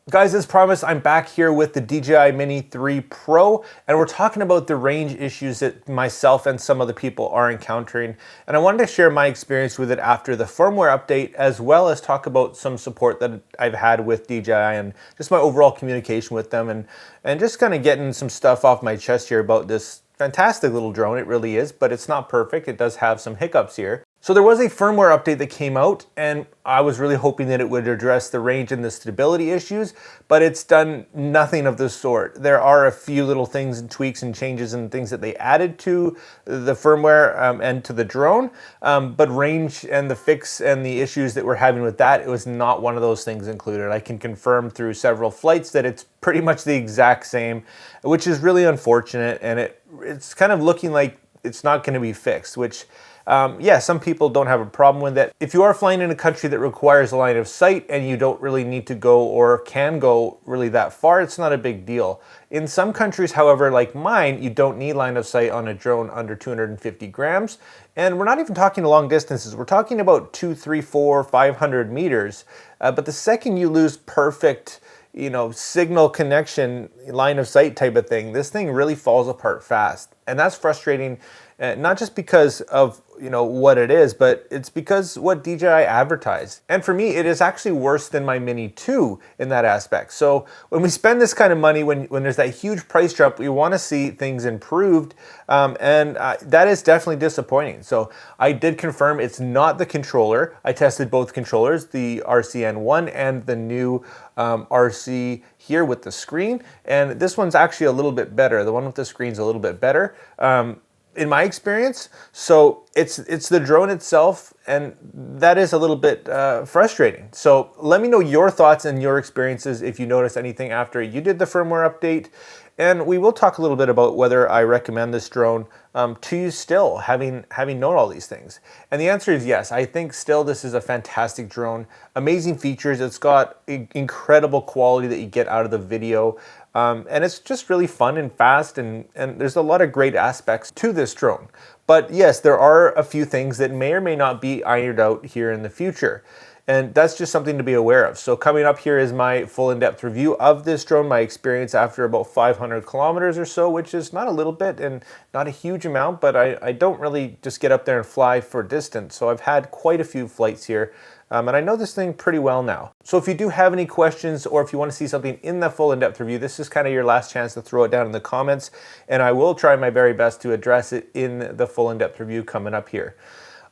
Guys, as promised, I'm back here with the DJI Mini 3 Pro, and we're talking about the range issues that myself and some other people are encountering. And I wanted to share my experience with it after the firmware update, as well as talk about some support that I've had with DJI and just my overall communication with them, and just kind of getting some stuff off my chest here about this fantastic little drone. It really is, but it's not perfect. It does have some hiccups here. So there was a firmware update that came out, and I was really hoping that it would address the range and the stability issues, but it's done nothing of the sort. There are a few little things and tweaks and changes and things that they added to the firmware and to the drone, but range and the fix and the issues that we're having with that, it was not one of those things included. I can confirm through several flights that it's pretty much the exact same, which is really unfortunate, and it's kind of looking like it's not going to be fixed, which yeah, some people don't have a problem with it. If you are flying in a country that requires a line of sight and you don't really need to go or can go really that far, it's not a big deal. In some countries, however, like mine, you don't need line of sight on a drone under 250 grams. And we're not even talking long distances. We're talking about 2, 3, 4, 500 meters. But the second you lose perfect, signal connection, line of sight type of thing, this thing really falls apart fast. And that's frustrating, not just because of what it is, but it's because what DJI advertised. And for me, it is actually worse than my Mini 2 in that aspect. So when we spend this kind of money, when there's that huge price drop, we want to see things improved, and that is definitely disappointing. So I did confirm it's not the controller. I tested both controllers, the RCN1 and the new RC here with the screen, and this one's actually a little bit better. The one with the screen's a little bit better. In my experience. So it's the drone itself, and that is a little bit frustrating. So let me know your thoughts and your experiences if you noticed anything after you did the firmware update. And we will talk a little bit about whether I recommend this drone to you still, having known all these things. And the answer is yes. I think still this is a fantastic drone. Amazing features. It's got incredible quality that you get out of the video. And it's just really fun and fast, and there's a lot of great aspects to this drone. But yes, there are a few things that may or may not be ironed out here in the future. And that's just something to be aware of. So coming up here is my full in-depth review of this drone, my experience after about 500 kilometers or so, which is not a little bit and not a huge amount, but I don't really just get up there and fly for distance. So I've had quite a few flights here. And I know this thing pretty well now. So if you do have any questions, or if you want to see something in the full in-depth review, this is kind of your last chance to throw it down in the comments, and I will try my very best to address it in the full in-depth review coming up here.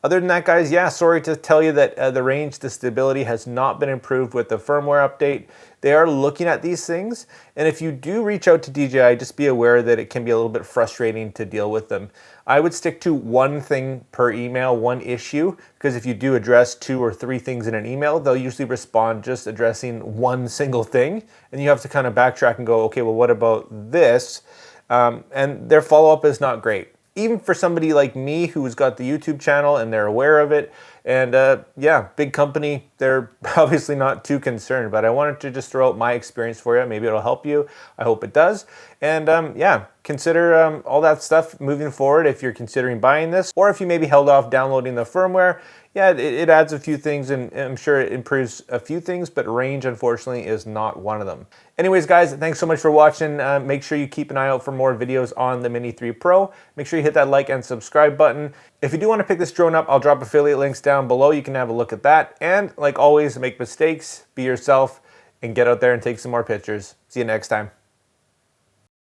Other than that, guys, yeah, sorry to tell you that the range, the stability has not been improved with the firmware update. They are looking at these things, and if you do reach out to DJI, just be aware that it can be a little bit frustrating to deal with them. I would stick to one thing per email, one issue, because if you do address 2 or 3 things in an email, they'll usually respond just addressing one single thing, and you have to kind of backtrack and go, okay, well, what about this? And their follow-up is not great. Even for somebody like me who's got the YouTube channel and they're aware of it, and yeah, big company, they're obviously not too concerned, but I wanted to just throw out my experience for you. Maybe it'll help you. I hope it does. And yeah, consider all that stuff moving forward if you're considering buying this, or if you maybe held off downloading the firmware. Yeah, it adds a few things, and I'm sure it improves a few things, but range, unfortunately, is not one of them. Anyways, guys, thanks so much for watching. Make sure you keep an eye out for more videos on the Mini 3 Pro. Make sure you hit that like and subscribe button. If you do want to pick this drone up, I'll drop affiliate links down below. You can have a look at that. And like always, make mistakes, be yourself, and get out there and take some more pictures. See you next time.